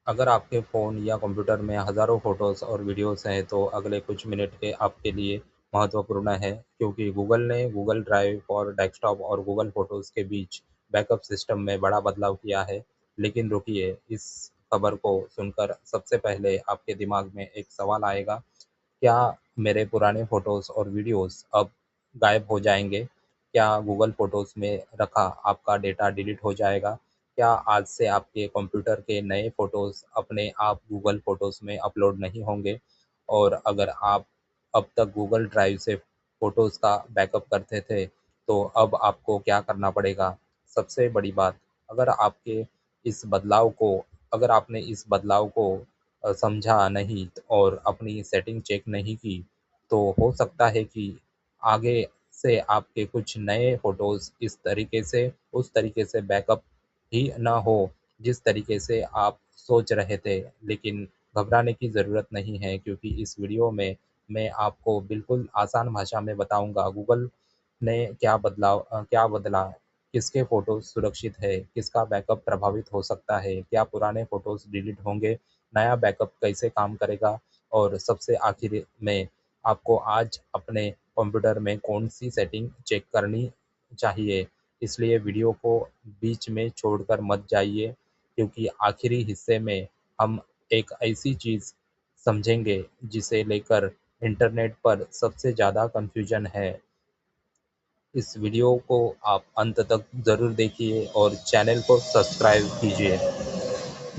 अगर आपके फ़ोन या कंप्यूटर में हज़ारों फ़ोटोज़ और वीडियोज़ हैं, तो अगले कुछ मिनट के आपके लिए महत्वपूर्ण है, क्योंकि गूगल ने गूगल ड्राइव और डेस्कटॉप और गूगल फ़ोटोज़ के बीच बैकअप सिस्टम में बड़ा बदलाव किया है। लेकिन रुकिए, इस खबर को सुनकर सबसे पहले आपके दिमाग में एक सवाल आएगा, क्या मेरे पुराने फ़ोटोज़ और वीडियोज़ अब गायब हो जाएँगे? क्या गूगल फ़ोटोज़ में रखा आपका डेटा डिलीट हो जाएगा? क्या आज से आपके कंप्यूटर के नए फ़ोटोज़ अपने आप गूगल फ़ोटोज़ में अपलोड नहीं होंगे? और अगर आप अब तक गूगल ड्राइव से फ़ोटोज़ का बैकअप करते थे, तो अब आपको क्या करना पड़ेगा? सबसे बड़ी बात, अगर आपके इस बदलाव को अगर आपने इस बदलाव को समझा नहीं और अपनी सेटिंग चेक नहीं की, तो हो सकता है कि आगे से आपके कुछ नए फ़ोटोज़ उस तरीके से बैकअप ही ना हो, जिस तरीके से आप सोच रहे थे। लेकिन घबराने की ज़रूरत नहीं है, क्योंकि इस वीडियो में मैं आपको बिल्कुल आसान भाषा में बताऊँगा गूगल ने क्या बदला, किसके फ़ोटोज़ सुरक्षित है, किसका बैकअप प्रभावित हो सकता है, क्या पुराने फ़ोटोज़ डिलीट होंगे, नया बैकअप कैसे काम करेगा और सबसे आखिर में आपको आज अपने कंप्यूटर में कौन-सी सेटिंग चेक करनी चाहिए। इसलिए वीडियो को बीच में छोड़कर मत जाइए, क्योंकि आखिरी हिस्से में हम एक ऐसी चीज़ समझेंगे जिसे लेकर इंटरनेट पर सबसे ज़्यादा कन्फ्यूजन है। इस वीडियो को आप अंत तक ज़रूर देखिए और चैनल को सब्सक्राइब कीजिए।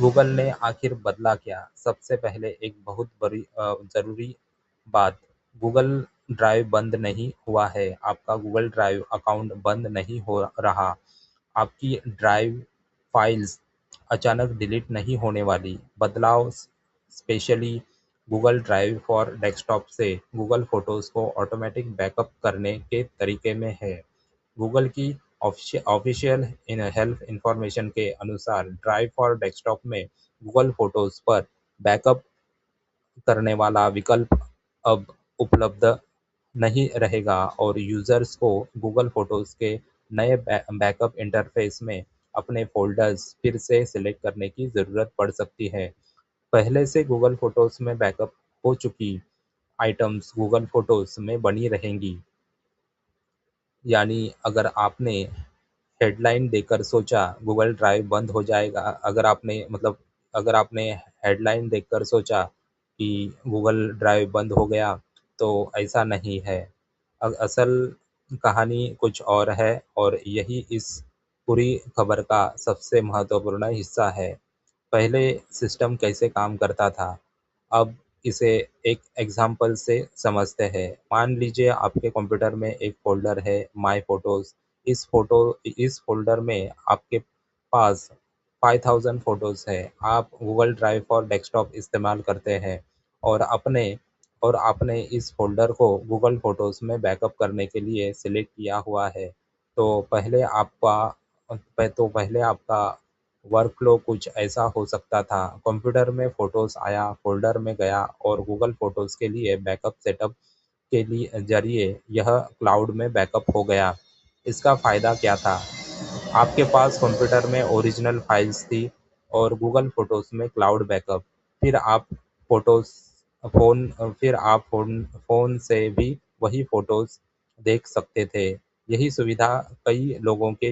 गूगल ने आखिर बदला क्या? सबसे पहले एक बहुत बड़ी ज़रूरी बात, गूगल ड्राइव बंद नहीं हुआ है। आपका गूगल ड्राइव अकाउंट बंद नहीं हो रहा। आपकी ड्राइव फाइल्स अचानक डिलीट नहीं होने वाली। बदलाव specially Google drive for desktop से गूगल फ़ोटोज़ को ऑटोमेटिक बैकअप करने के तरीके में है। गूगल की ऑफिशियल हेल्प इंफॉर्मेशन के अनुसार ड्राइव फॉर डेस्कटॉप में गूगल फोटोज़ पर बैकअप करने वाला विकल्प अब उपलब्ध नहीं रहेगा और यूज़र्स को गूगल फ़ोटोज़ के नए बैकअप इंटरफ़ेस में अपने फ़ोल्डर्स फिर से सेलेक्ट करने की ज़रूरत पड़ सकती है। पहले से गूगल फ़ोटोज़ में बैकअप हो चुकी आइटम्स गूगल फ़ोटोज़ में बनी रहेंगी। यानी अगर आपने हेडलाइन देखकर सोचा गूगल ड्राइव बंद हो जाएगा, अगर आपने हेडलाइन देखकर सोचा कि गूगल ड्राइव बंद हो गया, तो ऐसा नहीं है। असल कहानी कुछ और है और यही इस पूरी खबर का सबसे महत्वपूर्ण हिस्सा है। पहले सिस्टम कैसे काम करता था, अब इसे एक एग्ज़ाम्पल से समझते हैं। मान लीजिए आपके कंप्यूटर में एक फ़ोल्डर है माय फ़ोटोज़। इस फ़ोल्डर में आपके पास 5000 फ़ोटोज़ है। आप गूगल ड्राइव फॉर डेस्कटॉप इस्तेमाल करते हैं और अपने और आपने इस फ़ोल्डर को गूगल फ़ोटोज़ में बैकअप करने के लिए सेलेक्ट किया हुआ है। तो पहले आपका वर्कफ़्लो कुछ ऐसा हो सकता था। कंप्यूटर में फ़ोटोज़ आया, फ़ोल्डर में गया और गूगल फ़ोटोज़ के लिए बैकअप सेटअप के लिए ज़रिए यह क्लाउड में बैकअप हो गया। इसका फ़ायदा क्या था? आपके पास कंप्यूटर में ओरिजिनल फाइल्स थी और गूगल फ़ोटोज़ में क्लाउड बैकअप। फिर आप फ़ोटोज़ फिर आप फ़ोन से भी वही फ़ोटोज़ देख सकते थे। यही सुविधा कई लोगों के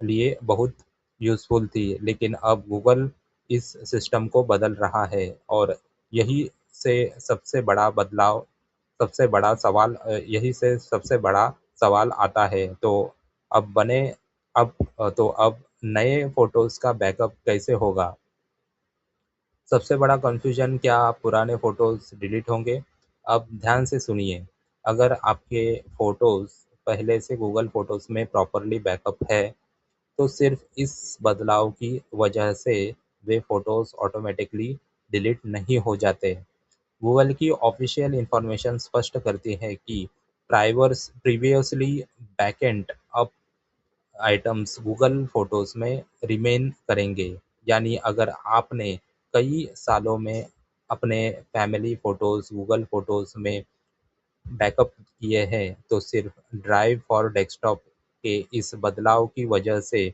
लिए बहुत यूज़फुल थी, लेकिन अब गूगल इस सिस्टम को बदल रहा है और यही से सबसे बड़ा बदलाव सबसे बड़ा सवाल यही से सबसे बड़ा सवाल आता है। अब बने अब नए फ़ोटोज़ का बैकअप कैसे होगा? सबसे बड़ा कन्फ्यूजन, क्या पुराने फ़ोटोज़ डिलीट होंगे? अब ध्यान से सुनिए, अगर आपके फ़ोटोज़ पहले से गूगल फ़ोटोज़ में प्रॉपर्ली बैकअप है, तो सिर्फ इस बदलाव की वजह से वे फ़ोटोज़ ऑटोमेटिकली डिलीट नहीं हो जाते। गूगल की ऑफ़िशियल इन्फॉर्मेशन स्पष्ट करती है कि previously backend up items Google photos में रिमेन करेंगे। यानी अगर आपने कई सालों में अपने फैमिली फ़ोटोज़ गूगल फ़ोटोज़ में बैकअप किए हैं, तो सिर्फ ड्राइव फॉर डेस्कटॉप के इस बदलाव की वजह से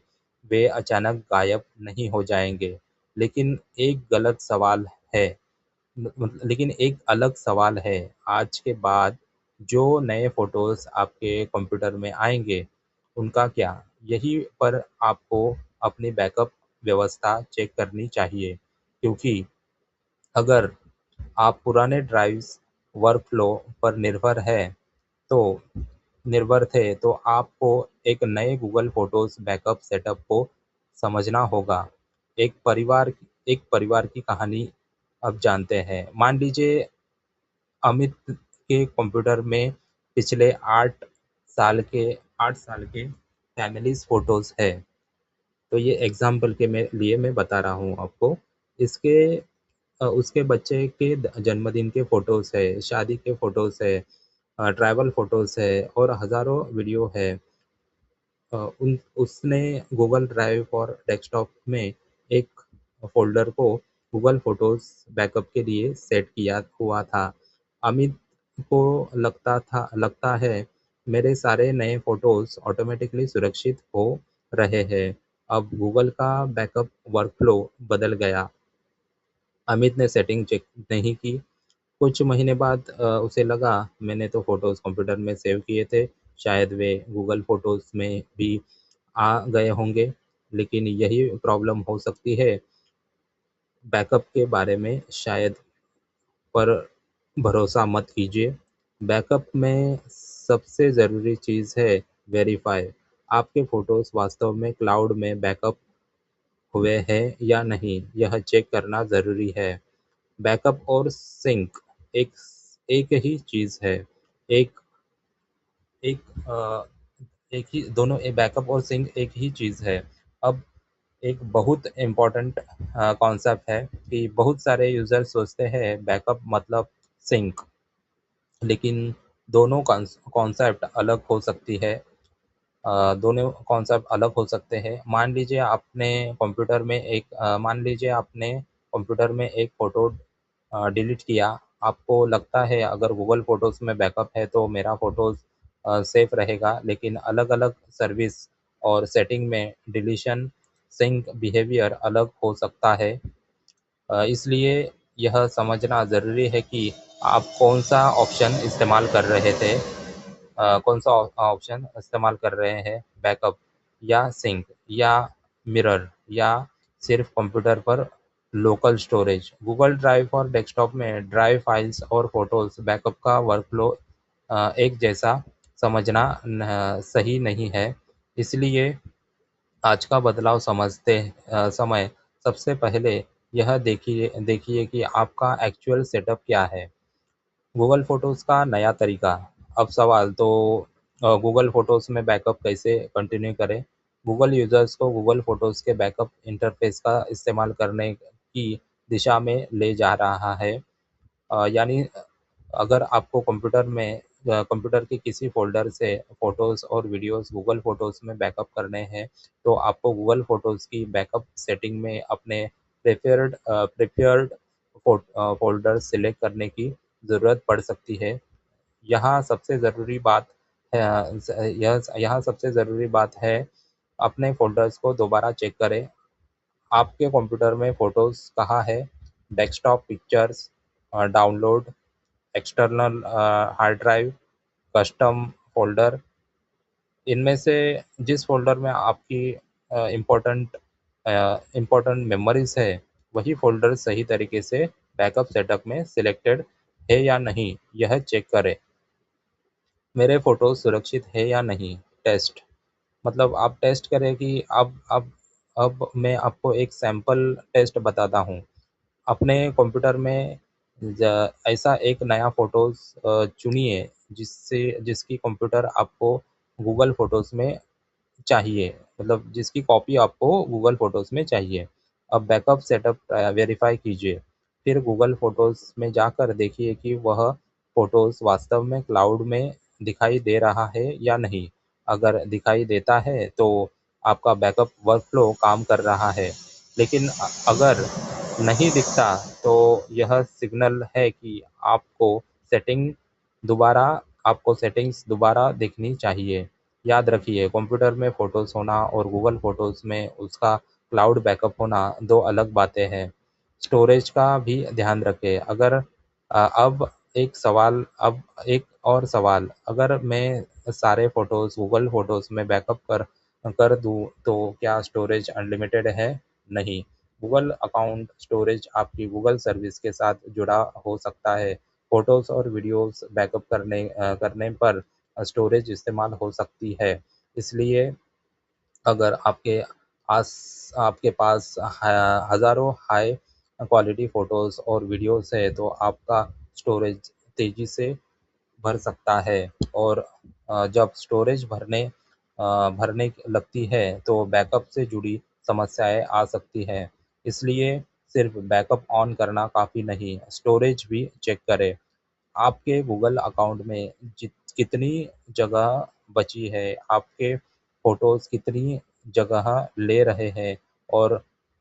वे अचानक गायब नहीं हो जाएंगे। लेकिन एक गलत सवाल है लेकिन एक अलग सवाल है, आज के बाद जो नए फ़ोटोज़ आपके कंप्यूटर में आएँगे, उनका क्या? यहीं पर आपको अपनी बैकअप व्यवस्था चेक करनी चाहिए, क्योंकि अगर आप पुराने ड्राइव्स वर्कफ़्लो पर तो आपको एक नए गूगल फ़ोटोज़ बैकअप सेटअप को समझना होगा। एक परिवार एक परिवार की कहानी अब जानते हैं। मान लीजिए अमित के कंप्यूटर में पिछले 8 साल के फैमिलीज़ फ़ोटोज़ है। तो ये एग्ज़ाम्पल के लिए मैं बता रहा हूँ आपको। इसके उसके बच्चे के जन्मदिन के फ़ोटोज़ है, शादी के फ़ोटोज़ है, ट्रैवल फ़ोटोज़ है और हज़ारों वीडियो है। उन उसने गूगल ड्राइव और डेस्कटॉप में एक फ़ोल्डर को गूगल फ़ोटोज़ बैकअप के लिए सेट किया हुआ था। अमित को लगता है मेरे सारे नए फ़ोटोज़ ऑटोमैटिकली सुरक्षित हो रहे हैं। अब गूगल का बैकअप वर्कफ़्लो बदल गया। अमित ने सेटिंग चेक नहीं की। कुछ महीने बाद उसे लगा मैंने तो फ़ोटोज़ कंप्यूटर में सेव किए थे, शायद वे गूगल फ़ोटोज़ में भी आ गए होंगे, लेकिन यही प्रॉब्लम हो सकती है। बैकअप के बारे में शायद पर भरोसा मत कीजिए। बैकअप में सबसे ज़रूरी चीज़ है वेरीफ़ाई। आपके फ़ोटोज़ वास्तव में क्लाउड में बैकअप हुए हैं या नहीं, यह चेक करना ज़रूरी है। बैकअप और सिंक एक एक ही चीज़ है। एक एक एक ही दोनों बैकअप और सिंक एक ही चीज़ है। अब एक बहुत इम्पोर्टेंट कॉन्सेप्ट है कि बहुत सारे यूज़र सोचते हैं बैकअप मतलब सिंक, लेकिन दोनों कॉन्सेप्ट अलग हो सकती है। दोनों कॉन्सेप्ट अलग हो सकते हैं। मान लीजिए आपने कंप्यूटर में एक फ़ोटो डिलीट किया। आपको लगता है अगर गूगल फ़ोटोज़ में बैकअप है तो मेरा फ़ोटोज़ सेफ रहेगा, लेकिन अलग-अलग सर्विस और सेटिंग में डिलीशन सिंक बिहेवियर अलग हो सकता है। इसलिए यह समझना ज़रूरी है कि आप कौन-सा ऑप्शन इस्तेमाल कर रहे थे। कौन-सा ऑप्शन इस्तेमाल कर रहे हैं, बैकअप या सिंक या मिरर या सिर्फ़ कंप्यूटर पर लोकल स्टोरेज। गूगल ड्राइव और डेस्कटॉप में ड्राइव फाइल्स और फ़ोटोज़ बैकअप का वर्कफ़्लो एक जैसा समझना सही नहीं है। इसलिए आज का बदलाव समय सबसे पहले यह देखिए कि आपका एक्चुअल सेटअप क्या है। गूगल फ़ोटोज़ का नया तरीका। अब सवाल तो गूगल फ़ोटोज़ में बैकअप कैसे कंटिन्यू करें? गूगल यूज़र्स को गूगल फ़ोटोज़ के बैकअप इंटरफ़ेस का इस्तेमाल करने की दिशा में ले जा रहा है। यानी अगर आपको कंप्यूटर के किसी फ़ोल्डर से फ़ोटोज़ और वीडियोज़ गूगल फ़ोटोज़ में बैकअप करने हैं, तो आपको गूगल फ़ोटोज़ की बैकअप सेटिंग में अपने प्रेफ़र्ड फ़ोल्डर सेलेक्ट करने की ज़रूरत पड़ सकती है। यहाँ सबसे ज़रूरी बात यहाँ सबसे ज़रूरी बात है, अपने फ़ोल्डर्स को दोबारा चेक करें। आपके कंप्यूटर में फ़ोटोज़ कहाँ है? Desktop pictures, download, external hard drive, custom folder. इनमें से जिस फ़ोल्डर में आपकी इम्पोर्टेंट मेमोरीज़ है, वही फ़ोल्डर सही तरीके से बैकअप सेटअप में सिलेक्टेड है या नहीं, यह चेक करें। मेरे फ़ोटोज़ सुरक्षित है या नहीं? टेस्ट। मतलब आप टेस्ट करें कि अब मैं आपको एक सैंपल टेस्ट बताता हूँ। अपने कंप्यूटर में ऐसा एक नया फ़ोटोज़ चुनिए जिसकी कंप्यूटर आपको गूगल फ़ोटोज़ में चाहिए, मतलब जिसकी कॉपी आपको गूगल फ़ोटोज़ में चाहिए। अब बैकअप सेटअप वेरीफ़ाई कीजिए। फिर गूगल फ़ोटोज़ में जाकर देखिए कि वह फ़ोटोज़ वास्तव में क्लाउड में दिखाई दे रहा है या नहीं। अगर दिखाई देता है तो आपका बैकअप वर्कफ़्लो काम कर रहा है। लेकिन अगर नहीं दिखता तो यह सिग्नल है कि सेटिंग दोबारा आपको सेटिंग्स दोबारा देखनी चाहिए। याद रखिए कंप्यूटर में फ़ोटोज़ होना और गूगल फ़ोटोज़ में उसका क्लाउड बैकअप होना दो अलग बातें हैं। स्टोरेज का भी ध्यान रखें। अब एक और सवाल, अगर मैं सारे फ़ोटोज़ गूगल फ़ोटोज़ में बैकअप कर कर दूँ तो क्या स्टोरेज अनलिमिटेड है? नहीं। गूगल अकाउंट स्टोरेज आपकी गूगल सर्विस के साथ जुड़ा हो सकता है। फ़ोटोज़ और वीडियोज़ बैकअप करने पर स्टोरेज इस्तेमाल हो सकती है। इसलिए अगर आपके पास हज़ारों हाई क्वालिटी फ़ोटोज़ और वीडियोज़ है तो आपका स्टोरेज तेज़ी से भर सकता है। और जब स्टोरेज भरने लगती है तो बैकअप से जुड़ी समस्याएं आ सकती हैं। इसलिए सिर्फ बैकअप ऑन करना काफ़ी नहीं, स्टोरेज भी चेक करें। आपके गूगल अकाउंट में कितनी जगह बची है, आपके फ़ोटोज़ कितनी जगह ले रहे हैं और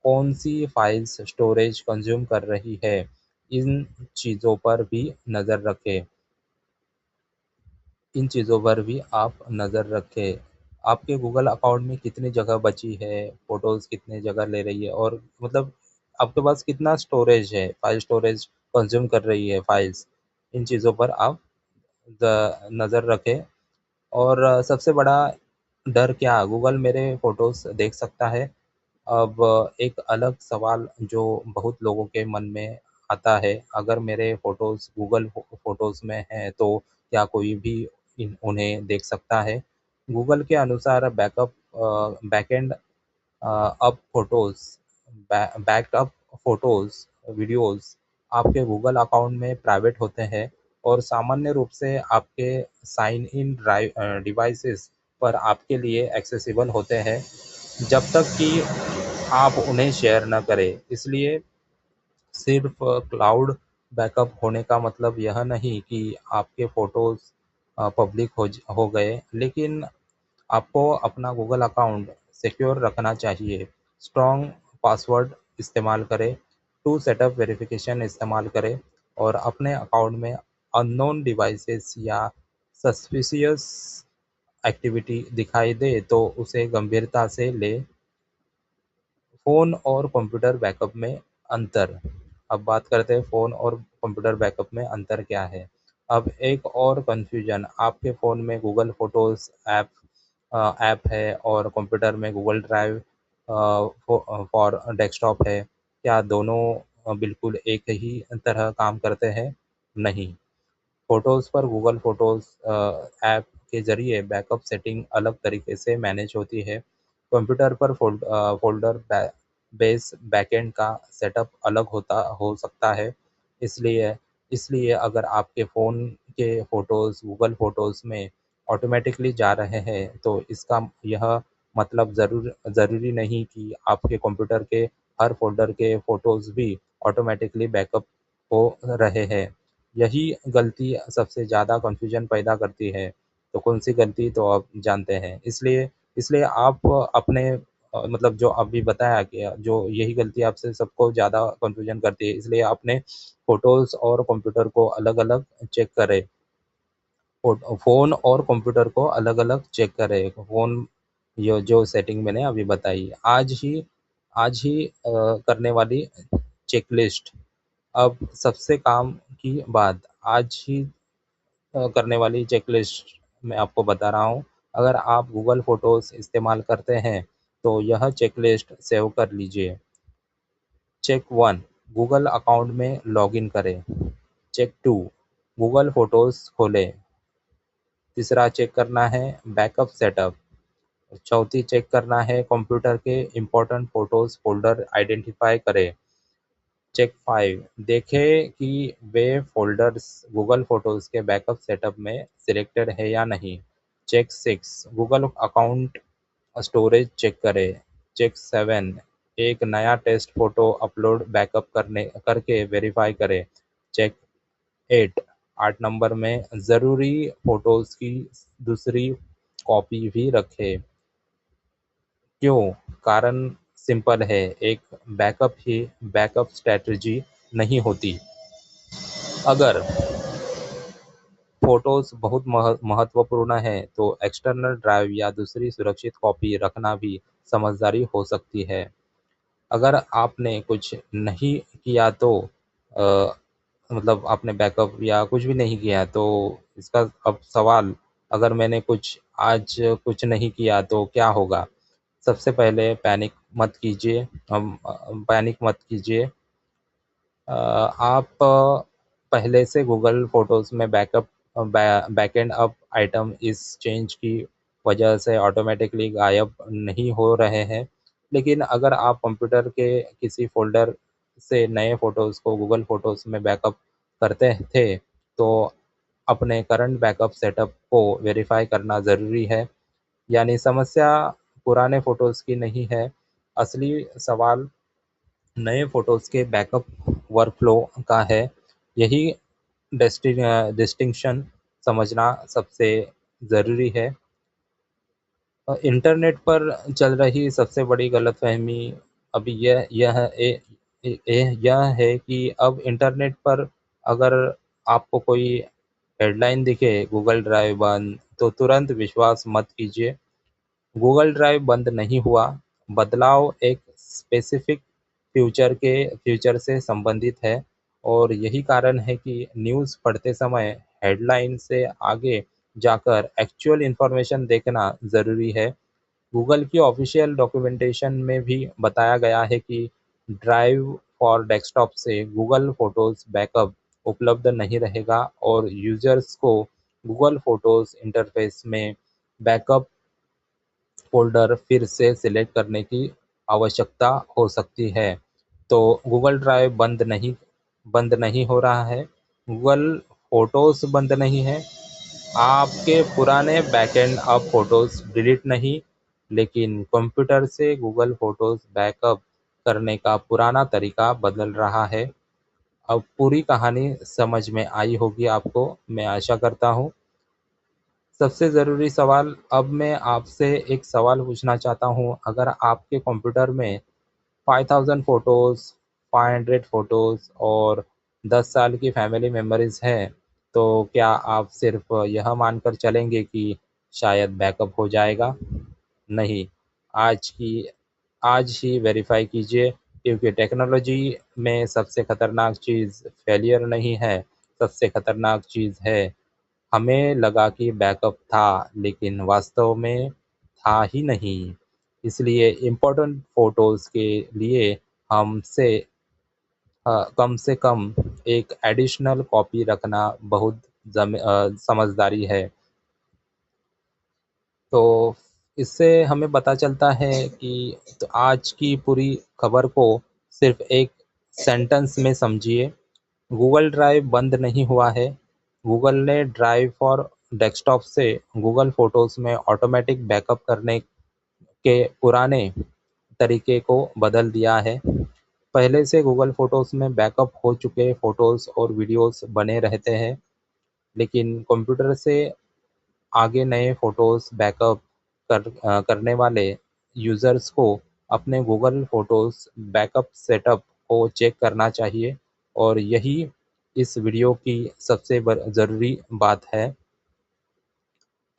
कौन सी फाइल्स स्टोरेज कंज्यूम कर रही है, इन चीज़ों पर भी नज़र रखें। इन चीज़ों पर भी आप नज़र रखें। आपके गूगल अकाउंट में कितनी जगह बची है, फ़ोटोज़ कितनी जगह ले रही है और मतलब आपके पास कितना स्टोरेज है, फ़ाइल स्टोरेज कंज़्यूम कर रही है फाइल्स। इन चीज़ों पर आप नज़र रखें। और सबसे बड़ा डर क्या, गूगल मेरे फ़ोटोज़ देख सकता है? अब एक अलग सवाल जो बहुत लोगों के मन में आता है, अगर मेरे फ़ोटोज़ गूगल फ़ोटोज़ में हैं तो क्या कोई भी उन्हें देख सकता है? गूगल के अनुसार backend up photos backup photos, videos आपके गूगल अकाउंट में प्राइवेट होते हैं और सामान्य रूप से आपके साइन इन डिवाइसेज़ पर आपके लिए एक्सेसिबल होते हैं, जब तक कि आप उन्हें शेयर न करें। इसलिए सिर्फ क्लाउड बैकअप होने का मतलब यह नहीं कि आपके फ़ोटोज़ पब्लिक हो गए, लेकिन आपको अपना गूगल अकाउंट सिक्योर रखना चाहिए। स्ट्रॉन्ग पासवर्ड इस्तेमाल करें, टू स्टेप वेरिफिकेशन इस्तेमाल करें और अपने अकाउंट में अननोन डिवाइसेस या सस्पिशियस एक्टिविटी दिखाई दे तो उसे गंभीरता से लें। फ़ोन और कंप्यूटर बैकअप में अंतर। अब बात करते हैं फ़ोन और कंप्यूटर बैकअप में अंतर क्या है। अब एक और कन्फ्यूजन, आपके फ़ोन में गूगल फ़ोटोज़ ऐप है और कंप्यूटर में गूगल ड्राइव फॉर डेस्कटॉप है। क्या दोनों बिल्कुल एक ही तरह काम करते हैं? नहीं। फ़ोटोज़ पर गूगल फ़ोटोज़ ऐप के ज़रिए बैकअप सेटिंग अलग तरीके से मैनेज होती है। कंप्यूटर पर फ़ोल्डर बेस बैकएंड का सेटअप अलग होता हो सकता है। इसलिए इसलिए अगर आपके फ़ोन के फ़ोटोज़ गूगल फ़ोटोज़ में ऑटोमैटिकली जा रहे हैं, तो इसका यह मतलब ज़रूरी नहीं कि आपके कंप्यूटर के हर फ़ोल्डर के फ़ोटोज़ भी ऑटोमैटिकली बैकअप हो रहे हैं। यही गलती सबसे ज़्यादा कन्फ्यूजन पैदा करती है। तो कौन-सी गलती, तो आप जानते हैं। इसलिए इसलिए आप अपने मतलब जो अभी बताया कि जो यही गलती आपसे सबको ज़्यादा कन्फ्यूजन करती है, इसलिए अपने फ़ोटोज़ और कंप्यूटर को अलग-अलग चेक करें। फ़ोन और कंप्यूटर को अलग-अलग चेक करें। फ़ोन, ये जो सेटिंग मैंने अभी बताई, आज ही करने वाली चेकलिस्ट। अब सबसे काम की बात, आज ही करने वाली चेकलिस्ट मैं आपको बता रहा हूँ। अगर आप गूगल फ़ोटोज़ इस्तेमाल करते हैं, तो यह चेकलिस्ट सेव कर लीजिए। चेक 1, गूगल अकाउंट में लॉगिन करें। चेक 2, गूगल फ़ोटोज़ खोलें। तीसरा चेक करना है बैकअप सेटअप। चौथी चेक करना है कंप्यूटर के इम्पोर्टेंट फ़ोटोज़ फ़ोल्डर आइडेंटिफ़ाई करें। चेक 5, देखें कि वे फ़ोल्डर्स गूगल फ़ोटोज़ के बैकअप सेटअप में सिलेक्टेड है या नहीं। Check 6, Google account storage check करें। चेक 7, एक नया टेस्ट फ़ोटो अपलोड बैकअप करके वेरीफ़ाई करें। चेक 8, 8 नंबर में ज़रूरी फ़ोटोज़ की दूसरी कॉपी भी रखें। क्यों? कारण सिंपल है, एक बैकअप ही बैकअप स्ट्रैटेजी नहीं होती। अगर फ़ोटोज़ बहुत महत्वपूर्ण हैं, तो एक्सटर्नल ड्राइव या दूसरी सुरक्षित कॉपी रखना भी समझदारी हो सकती है। अगर आपने कुछ नहीं किया तो मतलब आपने बैकअप या कुछ भी नहीं किया तो इसका अब सवाल, अगर मैंने कुछ आज कुछ नहीं किया तो क्या होगा? सबसे पहले पैनिक मत कीजिए, पैनिक मत कीजिए। आप पहले से गूगल फ़ोटोज़ में बैकएंड अप आइटम इस चेंज की वजह से ऑटोमेटिकली गायब नहीं हो रहे हैं। लेकिन अगर आप कंप्यूटर के किसी फ़ोल्डर से नए फ़ोटोज़ को गूगल फ़ोटोज़ में बैकअप करते थे, तो अपने करंट बैकअप सेटअप को वेरीफ़ाई करना ज़रूरी है। यानी समस्या पुराने फ़ोटोज़ की नहीं है, असली सवाल नए फ़ोटोज़ के बैकअप वर्कफ़्लो का है। यही डिस्टिंक्शन समझना सबसे ज़रूरी है। इंटरनेट पर चल रही सबसे बड़ी गलतफ़हमी अभी यह है कि अब इंटरनेट पर अगर आपको कोई हेडलाइन दिखे गूगल ड्राइव बंद, तो तुरंत विश्वास मत कीजिए। गूगल ड्राइव बंद नहीं हुआ, बदलाव एक स्पेसिफिक फ्यूचर से संबंधित है और यही कारण है कि न्यूज़ पढ़ते समय हेडलाइन से आगे जाकर एक्चुअल इन्फॉर्मेशन देखना ज़रूरी है। गूगल की ऑफ़िशियल डॉक्यूमेंटेशन में भी बताया गया है कि ड्राइव फॉर डेस्कटॉप से गूगल फ़ोटोज़ बैकअप उपलब्ध नहीं रहेगा और यूज़र्स को गूगल फ़ोटोज़ इंटरफ़ेस में बैकअप फ़ोल्डर फिर से सिलेक्ट करने की आवश्यकता हो सकती है। तो गूगल ड्राइव बंद नहीं हो रहा है, गूगल फ़ोटोज़ बंद नहीं है, आपके पुराने बैकएंड अब फ़ोटोज़ डिलीट नहीं, लेकिन कंप्यूटर से गूगल फ़ोटोज़ बैकअप करने का पुराना तरीका बदल रहा है। अब पूरी कहानी समझ में आई होगी आपको, मैं आशा करता हूँ। सबसे ज़रूरी सवाल, अब मैं आपसे एक सवाल पूछना चाहता हूँ, अगर आपके कंप्यूटर में 5000 फ़ोटोज़, 500 फ़ोटोज़ और 10 साल की फैमिली मेमोरीज़ हैं, तो क्या आप सिर्फ़ यह मानकर चलेंगे कि शायद बैकअप हो जाएगा? नहीं, आज की आज ही वेरीफ़ाई कीजिए, क्योंकि टेक्नोलॉजी में सबसे खतरनाक चीज़ फेलियर नहीं है, सबसे खतरनाक चीज़ है हमें लगा कि बैकअप था, लेकिन वास्तव में था ही नहीं। इसलिए इम्पोर्टेंट फ़ोटोज़ के लिए कम से कम एक एडिशनल कॉपी रखना बहुत समझदारी है। तो इससे हमें पता चलता है कि तो आज की पूरी खबर को सिर्फ़ एक सेंटेंस में समझिए। गूगल ड्राइव बंद नहीं हुआ है। गूगल ने ड्राइव फॉर डेस्कटॉप से गूगल फ़ोटोज़ में ऑटोमैटिक बैकअप करने के पुराने तरीके को बदल दिया है। पहले से गूगल फ़ोटोज़ में बैकअप हो चुके फ़ोटोज़ और वीडियोज़ बने रहते हैं, लेकिन कंप्यूटर से आगे नए फ़ोटोज़ बैकअप करने वाले यूज़र्स को अपने गूगल फ़ोटोज़ बैकअप सेटअप को चेक करना चाहिए और यही इस वीडियो की सबसे ज़रूरी बात है।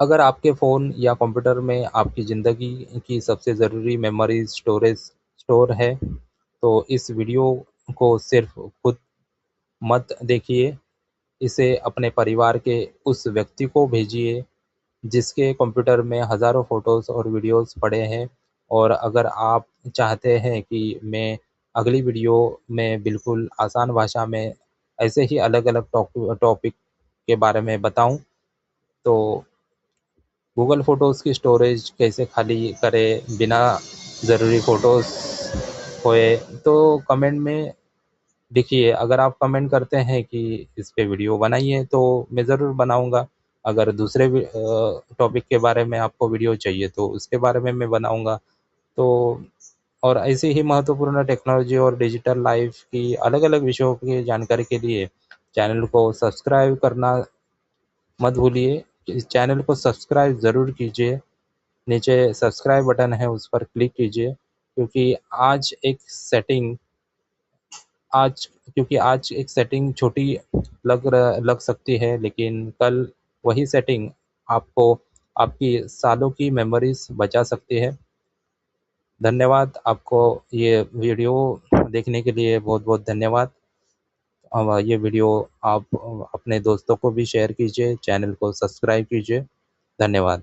अगर आपके फ़ोन या कंप्यूटर में आपकी ज़िंदगी की सबसे ज़रूरी मेमोरीज़ स्टोर है, तो इस वीडियो को सिर्फ़ खुद मत देखिए, इसे अपने परिवार के उस व्यक्ति को भेजिए जिसके कंप्यूटर में हज़ारों फ़ोटोज़ और वीडियोज़ पड़े हैं। और अगर आप चाहते हैं कि मैं अगली वीडियो में बिल्कुल आसान भाषा में ऐसे ही अलग-अलग टॉपिक के बारे में बताऊँ, तो गूगल फ़ोटोज़ की स्टोरेज कैसे खाली करें बिना ज़रूरी फ़ोटोज़ खोए, तो कमेंट में लिखिए। अगर आप कमेंट करते हैं कि इस पे वीडियो बनाइए, तो मैं ज़रूर बनाऊँगा। अगर दूसरे टॉपिक के बारे में आपको वीडियो चाहिए तो उसके बारे में मैं बनाऊँगा। तो और ऐसी ही महत्वपूर्ण टेक्नोलॉजी और डिजिटल लाइफ़ की अलग-अलग विषयों की जानकारी के लिए चैनल को सब्सक्राइब करना मत भूलिए। इस चैनल को सब्सक्राइब ज़रूर कीजिए। नीचे सब्सक्राइब बटन है, उस पर क्लिक कीजिए, क्योंकि आज एक सेटिंग छोटी लग सकती है, लेकिन कल वही सेटिंग आपको आपकी सालों की मेमोरीज़ बचा सकती है। धन्यवाद आपको ये वीडियो देखने के लिए बहुत-बहुत धन्यवाद। ये वीडियो आप अपने दोस्तों को भी शेयर कीजिए, चैनल को सब्सक्राइब कीजिए। धन्यवाद।